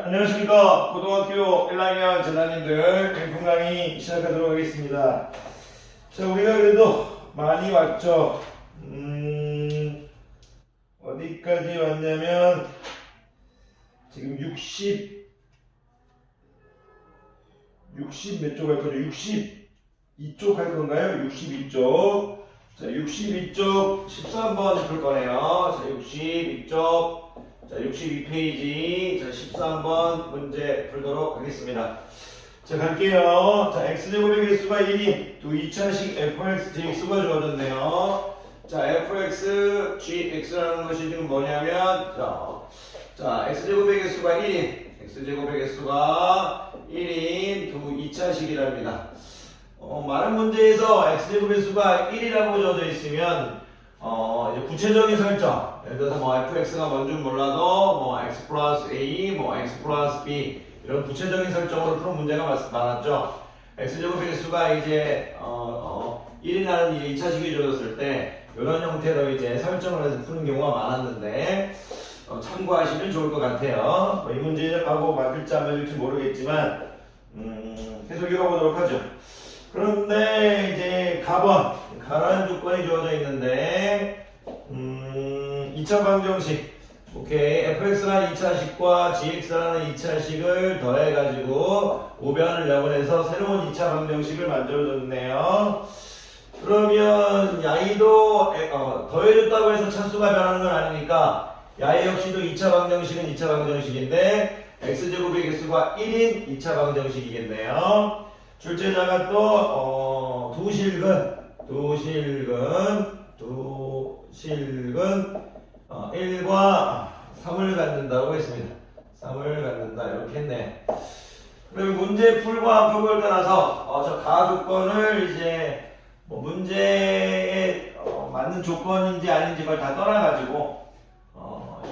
안녕하십니까. 고등학교 1학년 전학년들 갱풍 강의 시작하도록 하겠습니다. 자, 우리가 그래도 많이 왔죠. 어디까지 왔냐면 지금 60 몇 쪽 할 거죠? 62쪽 할 건가요? 62쪽. 자, 62쪽 13번 풀 거네요. 자, 62쪽. 자, 62페이지. 자, 13번 문제 풀도록 하겠습니다. 자, 갈게요. 자, x제곱의 개수가 1인 두 2차식 fx, gx가 주어졌네요. 자, fx, gx라는 것이 지금 뭐냐면, 자, x제곱의 개수가 1인, x제곱의 개수가 1인 두 2차식이랍니다. 많은 문제에서 x제곱의 수가 1이라고 주어져 있으면, 이제 구체적인 설정. 예를 들어서 뭐 fx가 뭔지 몰라도 뭐 x 플러스 a, 뭐 x 플러스 b 이런 구체적인 설정으로 푸는 문제가 많았죠. x제곱의 개수가 이제 1이라는 2차식이 주어졌을 때 이런 형태로 이제 설정을 해서 푸는 경우가 많았는데 참고하시면 좋을 것 같아요. 이 문제하고 맞을지 안 맞을지 모르겠지만 계속 읽어보도록 하죠. 그런데 이제 가라는 조건이 주어져 있는데 2차 방정식 오케이 fx라는 2차식과 gx라는 2차식을 더해가지고 우변을 약분해서 새로운 2차 방정식을 만들어줬네요. 그러면 야이도 더해줬다고 해서 차수가 변하는 건 아니니까 야이 역시도 2차 방정식은 2차 방정식인데 x제곱의 개수가 1인 2차 방정식이겠네요. 출제자가 또 두실근 1과 3을 갖는다고 했습니다. 3을 갖는다 이렇게 했네. 그리고 문제 풀고 안 풀고를 떠나서 저 가 조건을 이제 뭐 문제에 맞는 조건인지 아닌지 그걸 다 떠나가지고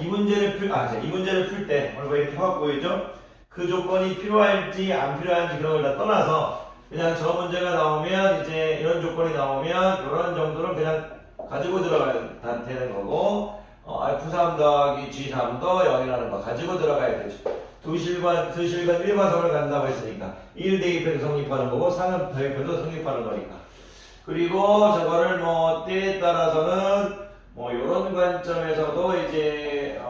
이 문제를 풀 때 오늘 왜 이렇게 확 보이죠? 그 조건이 필요할지 안 필요한지 그런 걸 다 떠나서 그냥 저 문제가 나오면 이제 이런 조건이 나오면 이런 정도는 그냥 가지고 들어가야 되는 거고 f3 더하기 g3도 0이라는 거 가지고 들어가야 되죠. 두실간 1과 3을 간다고 했으니까 1 대입해도 성립하는 거고 3은 대입해도 성립하는 거니까. 그리고 저거를 뭐 때에 따라서는 뭐 이런 관점에서도 이제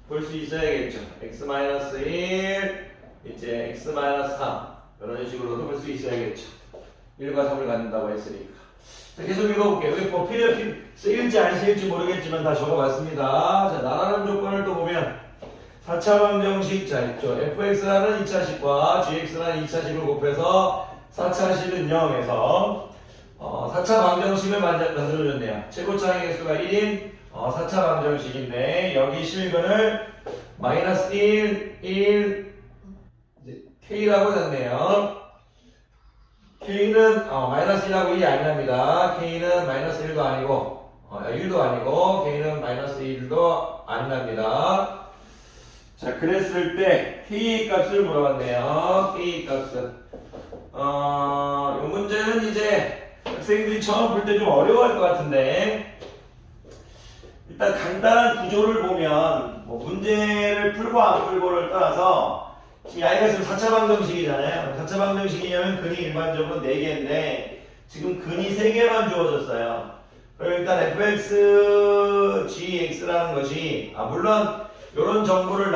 볼 수 있어야겠죠. x-1 이제 x-3 이런 식으로도 볼 수 있어야겠죠. 1과 3을 갖는다고 했으니까. 자, 계속 읽어볼게요. 여기 뭐 필요 쓰일지 안 쓰일지 모르겠지만 다 적어봤습니다. 자, 나라는 조건을 또 보면 4차 방정식 자 있죠. fx라는 2차식과 gx라는 2차식을 곱해서 4차식은 0에서 4차 방정식을 만들어줬네요. 최고차의 개수가 1인 4차 방정식인데 여기 실근을 마이너스 1 이제 k라고 했네요. k는 마이너스 1하고 1이 아니랍니다. k는 마이너스 1도 아니고 1도 아니고 k는 마이너스 1도 아니랍니다. 자, 그랬을 때 k 값을 물어봤네요. k 값은 이 문제는 이제 학생들이 처음 풀 때 좀 어려워할 것 같은데 일단 간단한 구조를 보면 뭐 문제를 풀고 안 풀고를 떠나서 지금 야이가 지금 4차 방정식이잖아요. 4차 방정식이냐면 근이 일반적으로 4개인데 지금 근이 3개만 주어졌어요. 그럼 일단 fx, gx라는 것이 물론 이런 정보를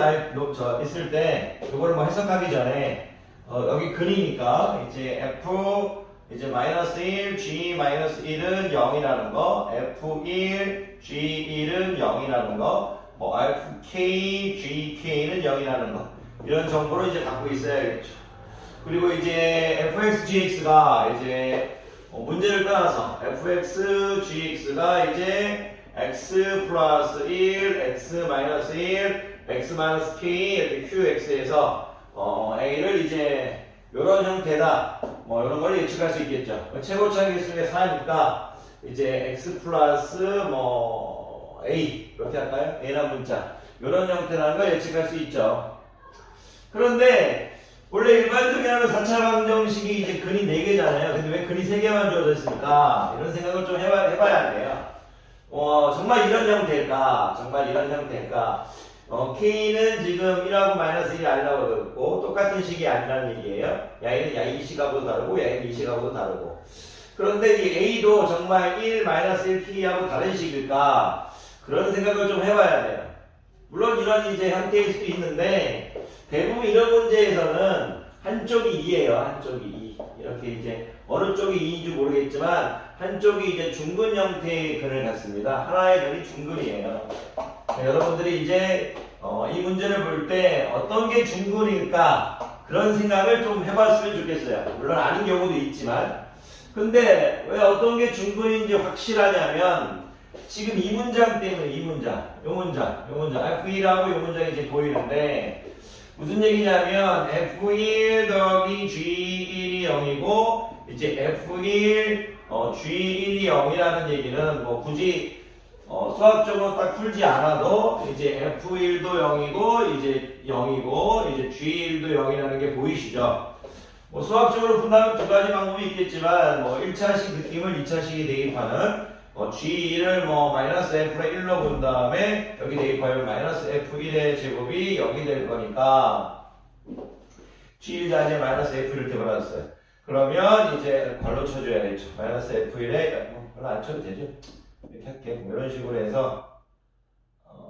있을 때 이거를 뭐 해석하기 전에 여기 근이니까 이제 f 이제 마이너스 1, g 마이너스 1은 0이라는 거, f1, g1은 0이라는 거, 뭐 fk, gk는 0이라는 거 이런 정보를 이제 갖고 있어야겠죠. 그리고 이제 fx, gx가 이제 문제를 떠나서 fx, gx가 이제 x 플러스 1, x 마이너스 1, x 마이너스 k 이렇게 qx에서 a를 이제 이런 형태다. 뭐 이런 걸 예측할 수 있겠죠. 최고차 개수의 4니까 이제 x 플러스 뭐 a 이렇게 할까요? a란 문자 이런 형태라는 걸 예측할 수 있죠. 그런데 원래 일반적이라면 4차 방정식이 이제 근이 4개잖아요. 근데 왜 근이 3개만 주어져 있을까? 이런 생각을 좀 해봐야 돼요. 정말 이런 형태일까? 정말 이런 형태일까? K는 지금 1하고 마이너스 1이 아니라고 그랬고 똑같은 식이 아니라는 얘기예요. 야이 식하고도 다르고 야이 식하고도 다르고. 그런데 이 A도 정말 1 마이너스 1 K하고 다른 식일까? 그런 생각을 좀 해봐야 돼요. 물론 이런 이제 형태일 수도 있는데 대부분 이런 문제에서는 한쪽이 2예요. 한쪽이 2. 이렇게 이제 어느 쪽이 2인지 모르겠지만 한쪽이 이제 중근 형태의 근을 갖습니다. 하나의 근이 중근이에요. 여러분들이 이제 이 문제를 볼 때 어떤 게 중근일까 그런 생각을 좀 해봤으면 좋겠어요. 물론 아닌 경우도 있지만 근데 왜 어떤 게 중근인지 확실하냐면 지금 이 문장 때문에 이 문장, 요 문장 F1하고 요 문장이 이제 보이는데 무슨 얘기냐면 F1 더하기 G1이 0이고 이제 F1 G1이 0이라는 얘기는 뭐 굳이 수학적으로 딱 풀지 않아도 이제 F1도 0이고 이제 0이고 이제 G1도 0이라는 게 보이시죠? 뭐 수학적으로 푼다면 두 가지 방법이 있겠지만 뭐 1차식 느낌을 2차식에 대입하는 G1을 뭐 마이너스 F의 1로 본 다음에 여기 대입하면 마이너스 F1의 제곱이 0이 될 거니까 G1 자리에 마이너스 F 이렇게 받았어요. 그러면 이제 괄호 쳐줘야겠죠. 마이너스 F1에 별로 안 쳐도 되죠. 이렇게 할게요. 이런 식으로 해서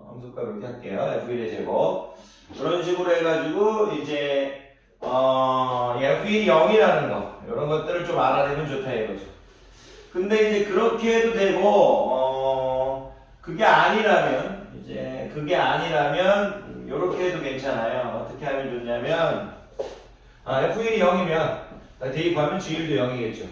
함수값 이렇게 할게요. F1의 제곱 이런 식으로 해가지고 이제 F1이 0이라는 거 이런 것들을 좀 알아내면 좋다 이거죠. 근데 이제 그렇게 해도 되고 그게 아니라면 이렇게 해도 괜찮아요. 어떻게 하면 좋냐면 F1이 0이면 대입하면 G1도 0이겠죠.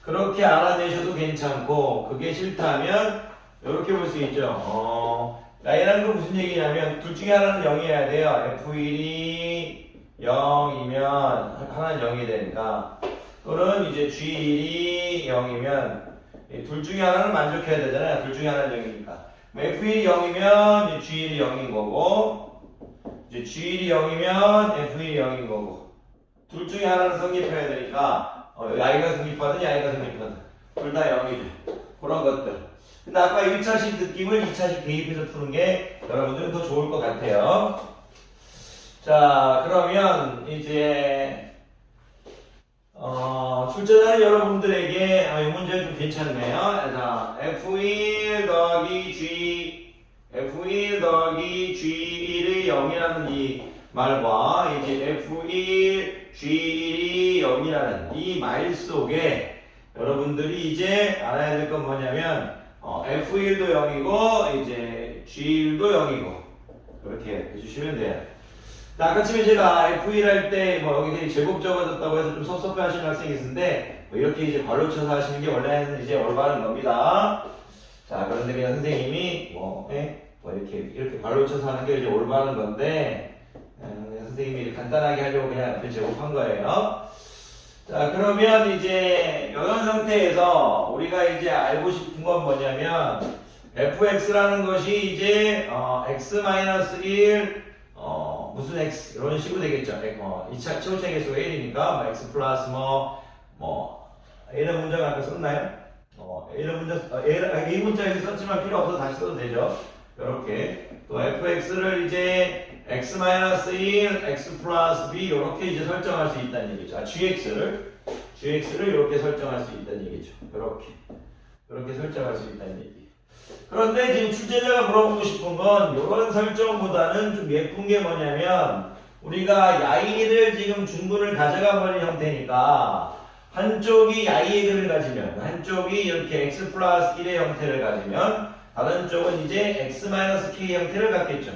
그렇게 알아내셔도 괜찮고 그게 싫다면 이렇게 볼 수 있죠. 얘라는 건 무슨 얘기냐면 둘 중에 하나는 0이어야 돼요. F1이 0이면 하나는 0이 되니까 또는 이제 G1이 0이면 둘 중에 하나는 만족해야 되잖아요. 둘 중에 하나는 0이니까 F1이 0이면 G1이 0인 거고 이제 G1이 0이면 F1이 0인 거고 둘 중에 하나는 성립해야 되니까 야이가 성립하든 야이가 성립하든 둘 다 0이죠. 그런 것들. 근데 아까 1차식 느낌을 2차식 대입해서 푸는 게 여러분들은 더 좋을 것 같아요. 자, 그러면 이제 출제자는 여러분들에게 이 문제 좀 괜찮네요. 자, F1 더하기 G1이 0이라는 이 말과 이제 F1 G1이 0이라는 이 말 속에 여러분들이 이제 알아야 될 건 뭐냐면 F1도 0이고 이제 G1도 0이고 그렇게 해주시면 돼요. 아까쯤에 제가 F1 할 때 여기 되게 제곱 적어졌다고 해서 좀 섭섭해 하시는 학생이 있는데 이렇게 이제 발로 쳐서 하시는 게 원래는 이제 올바른 겁니다. 자, 그런데 그냥 선생님이 이렇게 발로 쳐서 하는 게 이제 올바른 건데 선생님이 간단하게 하려고 그냥 앞에 제곱한 거예요. 자, 그러면 이제 이런 상태에서 우리가 이제 알고 싶은 건 뭐냐면 fx라는 것이 이제 x-1 무슨 x 이런 식으로 되겠죠. 2차 최고차의 개수가 1이니까 x 플러스 A라는 문장 아까 썼나요? A 문장에서 썼지만 필요 없어서 다시 써도 되죠. 이렇게 또 fx를 이제 x-1 x 플러스 b 이렇게 이제 설정할 수 있다는 얘기죠. gx를 이렇게 설정할 수 있다는 얘기죠. 이렇게 설정할 수 있다는 얘기. 그런데 지금 출제자가 물어보고 싶은 건 이런 설정보다는 좀 예쁜 게 뭐냐면 우리가 야이를 지금 중근을 가져가 버린 형태니까 한쪽이 야이의 근을 가지면 한쪽이 이렇게 x 플러스 1의 형태를 가지면 다른 쪽은 이제 x-k 형태를 갖겠죠.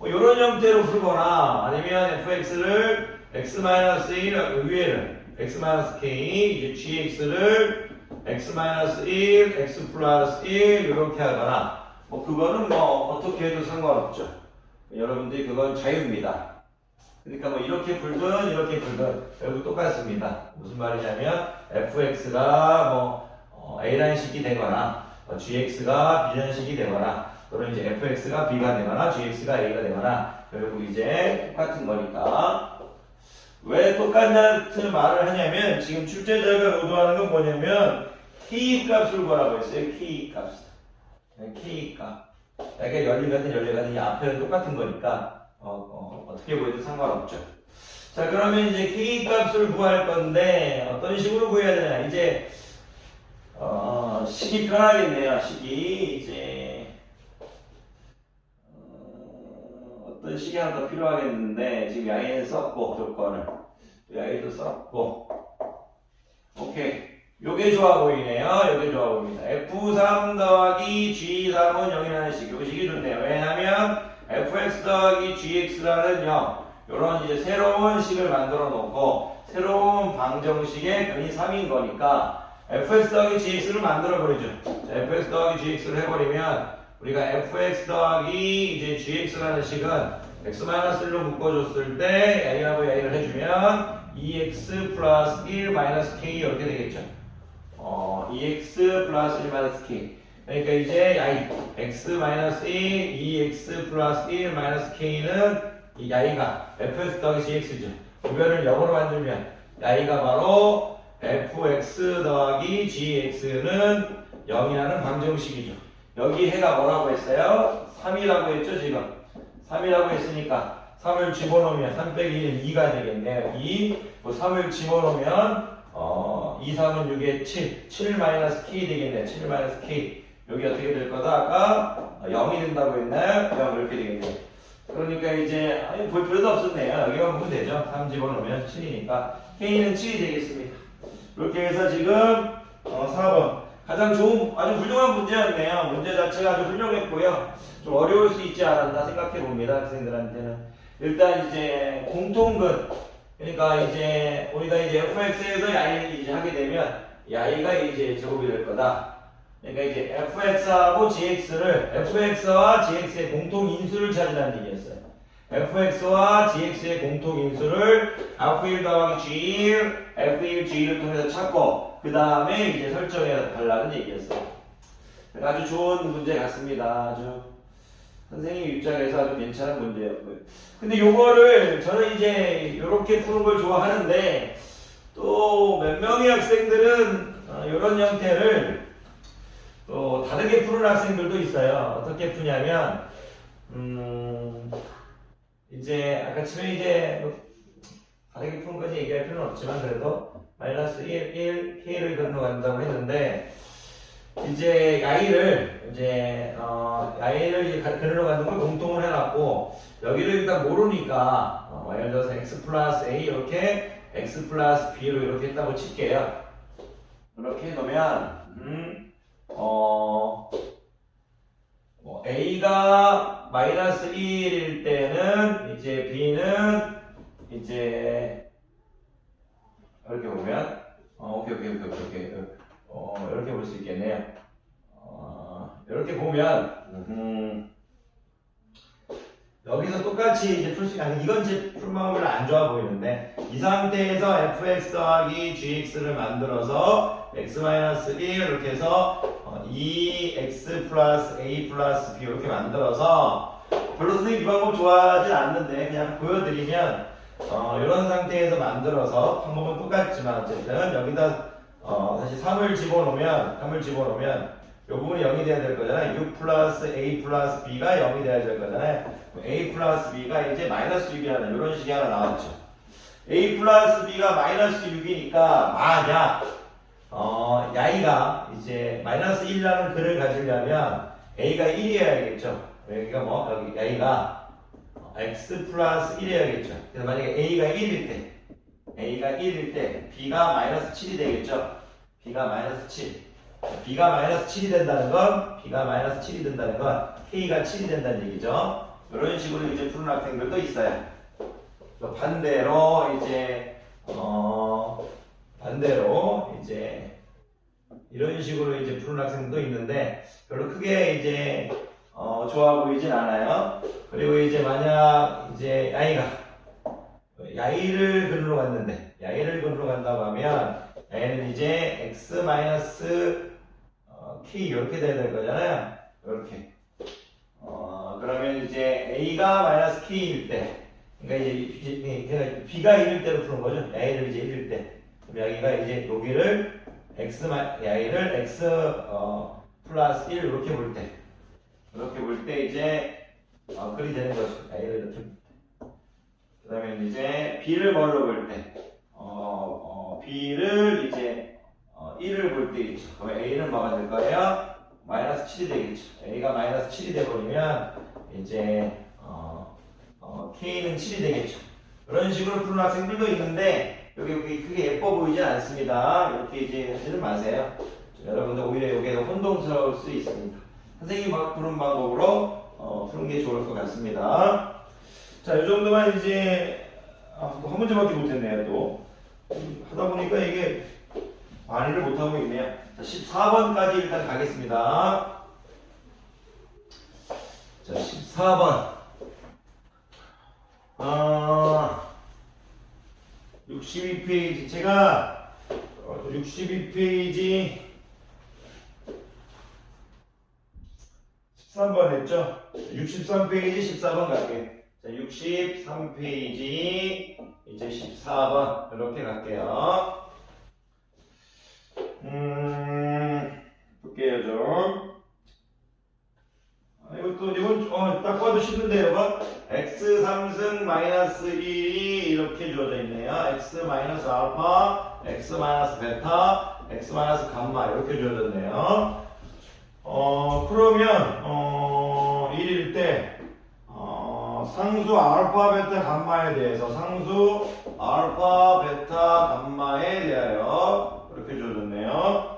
이런 형태로 풀거나 아니면 fx를 x-1 위에를 x-k 이제 gx를 x-1 x 플러스 1 이렇게 하거나 그거는 어떻게 해도 상관없죠. 여러분들이 그건 자유입니다. 그러니까 이렇게 풀든 이렇게 풀든 결국 똑같습니다. 무슨 말이냐면 fx가 a라는 식이 되거나 gx가 b라는 식이 되거나 또는 이제 fx가 b가 되거나 gx가 a가 되거나 결국 이제 똑같은 거니까. 왜 똑같은 말을 하냐면 지금 출제자가 의도하는 건 뭐냐면 k 값을 보라고 했어요. k 값. 그러니까 열리가든 이 앞에는 똑같은 거니까 어떻게 보여도 상관없죠. 자, 그러면 이제 K 값을 구할 건데 어떤 식으로 구해야 되나? 이제 식이 편하겠네요. 식이 이제 어떤 식이 하나 더 필요하겠는데 지금 양에는 썼고 조건을 양에도 썼고 오케이. 요게 좋아 보이네요. 요게 좋아 보입니다. F3 더하기 G3은 0이라는 식. 요 식이 좋네요. 왜냐하면 Fx 더하기 Gx라는 0. 요런 이제 새로운 식을 만들어 놓고 새로운 방정식의 변이 3인 거니까 Fx 더하기 Gx를 만들어 버리죠. 자, Fx 더하기 Gx를 해버리면 우리가 Fx 더하기 이제 Gx라는 식은 x-1로 묶어줬을 때 A하고 A를 해주면 2x 플러스 1 마이너스 k 이렇게 되겠죠. 2x 플러스 1 마이너스 k. 그러니까 이제 x 마이너스 1, 2x 플러스 1 마이너스 k는 이 y가 fx 더하기 gx죠. 구별을 0으로 만들면 y가 바로 fx 더하기 gx는 0이라는 방정식이죠. 여기 해가 뭐라고 했어요? 3이라고 했죠 지금. 3이라고 했으니까 3을 집어넣으면 3 빼기 1은 2가 되겠네요. 2, 3을 집어넣으면 2, 3은 6에 7, 7 마이너스 k 되겠네요. 7 마이너스 k. 여기 어떻게 될 거다? 아까 0이 된다고 했나요? 0 이렇게 되겠네요. 그러니까 이제 볼 필요도 없었네요. 여기만 보면 되죠. 3 집어넣으면 7이니까 k는 7이 되겠습니다. 이렇게 해서 지금 4번 가장 좋은 아주 훌륭한 문제였네요. 문제 자체가 아주 훌륭했고요. 좀 어려울 수 있지 않았나 생각해 봅니다. 학생들한테는. 일단 이제 공통근 그러니까 이제 우리가 이제 fx에서 y를 이제 하게 되면 y가 이제 제곱이 될 거다. 그러니까 이제 fx하고 gx를 fx와 gx의 공통 인수를 찾으라는 얘기였어요. fx와 gx의 공통 인수를 f1 더하기 g1, f1, g를 통해서 찾고 그 다음에 이제 설정해 달라는 얘기였어요. 아주 좋은 문제 같습니다. 아주 선생님 입장에서 아주 괜찮은 문제였고요. 근데 요거를 저는 이제 이렇게 푸는 걸 좋아하는데 또 몇 명의 학생들은 이런 형태를 또 다르게 푸는 학생들도 있어요. 어떻게 푸냐면 이제 아까 처음에 이제 뭐 다르게 푸는 것까지 얘기할 필요는 없지만 그래도 마이너스 1, k를 건너간다고 했는데 이제 y를 이제 y를 그늘로 가는 걸 공통을 해놨고 여기를 일단 모르니까 예를 들어서 x 플러스 a 이렇게 x 플러스 b로 이렇게 했다고 칠게요. 이렇게 해놓으면 a가 마이너스 1일 때는 이제 b는 이제 이렇게 보면 오케이 이렇게 볼 수 있겠네요. 이렇게 보면 여기서 똑같이 이제 풀 수 아니 이건 제 푸는 방법이 별로 안 좋아 보이는데 이 상태에서 fx 더하기 gx를 만들어서 x-1 이렇게 해서 2x 플러스 a 플러스 b 이렇게 만들어서 별로 선생님 이 방법 좋아하진 않는데 그냥 보여드리면 이런 상태에서 만들어서 방법은 똑같지만 어쨌든 여기다 다시 3을 집어넣으면 이 부분이 0이 돼야 될 거잖아요. 6 플러스 a 플러스 b가 0이 돼야 될 거잖아요. a 플러스 b가 이제 마이너스 6이라는 이런 식이 하나 나왔죠. a 플러스 b가 마이너스 6이니까 만약 y가 이제 마이너스 1이라는 글을 가지려면 a가 1이어야겠죠. 여기가 뭐 여기 y가 x 플러스 1이어야겠죠. 그래서 만약에 a가 1일 때 b가 마이너스 7이 되겠죠. b가 마이너스 7. b가 마이너스 7이 된다는 건 k가 7이 된다는 얘기죠. 이런 식으로 이제 푸는 학생들도 있어요. 또 반대로 이제 이런 식으로 이제 푸는 학생도 있는데 별로 크게 이제 좋아 보이진 않아요. 그리고 이제 만약 이제 y를 근으로 간다고 하면 y는 이제 x 마이너스 k 이렇게 돼야 될 거잖아요. 이렇게. 그러면 이제 a가 마이너스 k일 때, 그러니까 이제 b가 1일 때로 푸는 거죠. y를 이제 1일 때. 그럼 여기가 이제 여기를 y를 x 플러스 1 이렇게 볼 때. 이렇게 볼 때 이제 글이 되는 거죠. A를 이렇게. 그 다음에 이제 B를 뭘로 볼 때, B를 이제 1을 볼 때 있죠. 그럼 A는 뭐가 될 거예요? 마이너스 7이 되겠죠. A가 마이너스 7이 돼버리면 이제 K는 7이 되겠죠. 그런 식으로 푸는 학생들도 있는데 여기 크게 예뻐 보이지 않습니다. 이렇게 이제 하지는 마세요. 여러분들 오히려 여기에 혼동스러울 수 있습니다. 선생님이 막 푸는 방법으로 푸는 게 좋을 것 같습니다. 자, 이 정도만 이제 한 문제밖에 못했네요. 또 하다 보니까 이게 많이를 못하고 있네요. 자, 14번까지 일단 가겠습니다. 자, 14번 62페이지 제가 62페이지 13번 했죠? 63페이지 14번 갈게요. 자, 63페이지 이제 14번 이렇게 갈게요. 볼게요 좀. 이건 딱 봐도 쉽는데요. 봐. x 3승 마이너스 1이 이렇게 주어져 있네요. x 마이너스 알파, x 마이너스 베타, x 마이너스 감마 이렇게 주어졌네요. 그러면 1일 때 상수 알파, 베타, 감마에 대해서 상수 알파, 베타, 감마에 대하여 이렇게 주어졌네요.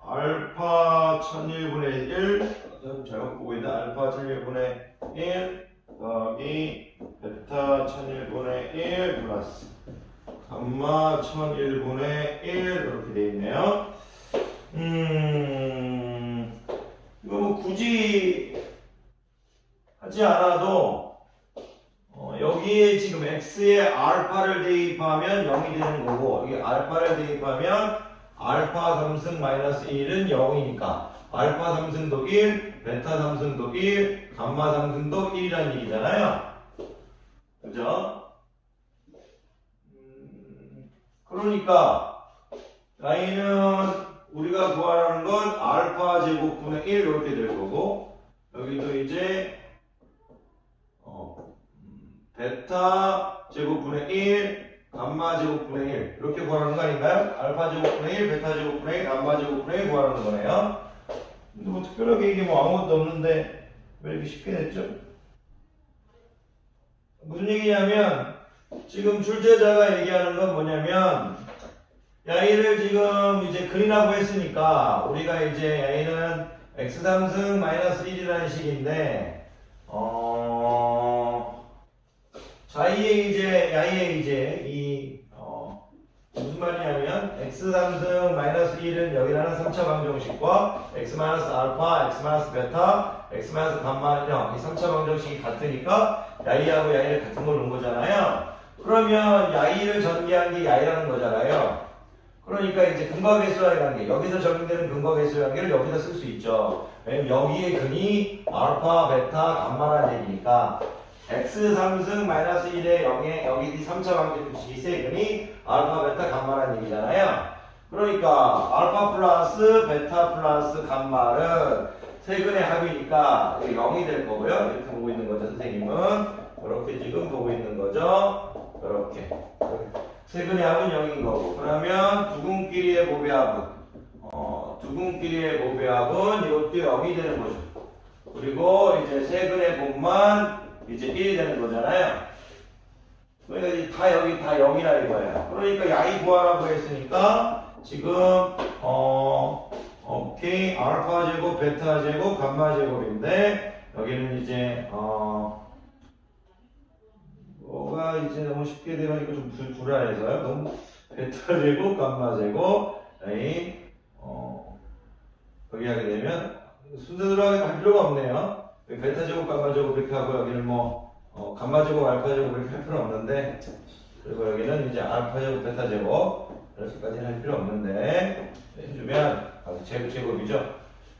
알파 1001분의 1 잘못 보고 있나? 알파 1001분의 1 더하기 베타 1001분의 1 플러스 감마 1001분의 1 이렇게 되어 있네요. 이거 뭐 굳이 하지 않아도 여기에 지금 x에 알파를 대입하면 0이 되는 거고 여기 알파를 대입하면 알파 3승 마이너스 1은 0이니까 알파 3승도 1, 베타 3승도 1, 감마 3승도 1이라는 얘기잖아요. 그죠? 그러니까 y는 우리가 구하라는 건 알파 제곱분의 1 이렇게 될 거고 여기도 이제 베타 제곱분의 1, 감마 제곱분의 1 이렇게 구하는 거 아닌가요? 알파 제곱분의 1, 베타 제곱분의 1, 감마 제곱분의 1 구하는 거네요. 근데 뭐 특별하게 이게 뭐 아무것도 없는데 왜 이렇게 쉽게 냈죠? 무슨 얘기냐면 지금 출제자가 얘기하는 건 뭐냐면 야이를 지금 이제 그리라고 했으니까 우리가 이제 야이는 x3승 마이너스 1이라는 식인데 야이에 이제 무슨 말이냐면 x3승 마이너스 1은 여기라는 3차 방정식과 x 마이너스 알파, x 마이너스 베타, x 마이너스 감마 0 이 3차 방정식이 같으니까 야이하고 야이를 같은 걸 놓은 거잖아요. 그러면 야이를 전개한 게 야이라는 거잖아요. 그러니까 이제 근거계수와의 관계, 여기서 적용되는 근거계수의 관계를 여기다 쓸 수 있죠. 왜냐면 여기에 근이 알파, 베타, 감마라는 얘기니까 x 3승 마이너스 1에 0에 여기 3차 방정식이 세 근이 알파, 베타, 감마라는 얘기잖아요. 그러니까 알파 플러스 베타 플러스 감마는 세 근의 합이니까 0이 될 거고요. 이렇게 보고 있는 거죠. 선생님은 이렇게 지금 보고 있는 거죠. 이렇게 세 근의 합은 0인 거고 그러면 두 근끼리의 모배합은 두근끼리의 모배합은 이것도 0이 되는 거죠. 그리고 이제 세 근의 곱만 이제 1이 되는 거잖아요. 그러니까 이제 다 여기 다 0이라 이거예요. 그러니까 야이 구하라고 했으니까 지금 오케이 알파 제곱, 베타 제곱, 감마 제곱인데 여기는 이제 뭐가 이제 너무 쉽게 되가니까 좀 불안해서요. 너무 베타 제곱, 감마 제곱, 여기 하게 되면 순서대로 할 필요가 없네요. 베타 제곱, 감마 제곱 이렇게 하고 여기는 감마 제곱, 알파 제곱 이렇게 할 필요 없는데 그리고 여기는 이제 알파 제곱, 베타 제곱 이렇게까지는 할 필요 없는데 해주면 제곱이죠.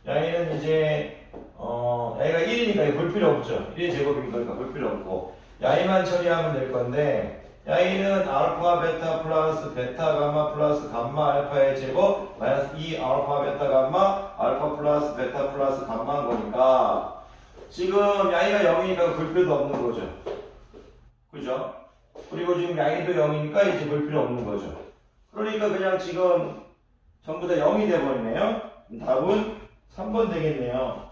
양이는 이제 A가 1이니까 볼 필요 없죠. 1의 제곱이니까 볼 필요 없고 야이만 처리하면 될 건데 야이는 알파 베타 플러스 베타 감마 플러스 감마 알파의 제곱 마이너스 2 알파 베타 감마 알파 플러스 베타 플러스 감마인 거니까 지금 야이가 0이니까 볼 필요도 없는 거죠. 그죠? 그리고 지금 야이도 0이니까 이제 볼 필요 없는 거죠. 그러니까 그냥 지금 전부 다 0이 돼버리네요. 답은 3번 되겠네요.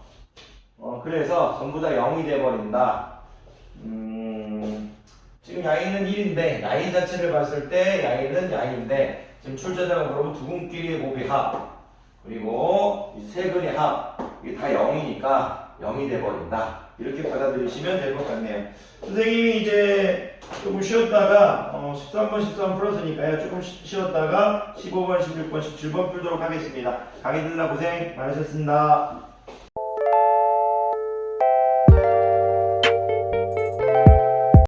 그래서 전부 다 0이 돼버린다. 지금 야이는 1인데 야이 자체를 봤을 때 야이는 야인데 지금 출제자가 물어보면 두근끼리의 곱이 합 그리고 이 세 근의 합 이게 다 0이니까 0이 돼버린다. 이렇게 받아들이시면 될 것 같네요. 선생님이 이제 조금 쉬었다가 13번 13 플러스니까요. 조금 쉬었다가 15번 16번 17번 풀도록 하겠습니다. 강의 듣느라 고생 많으셨습니다.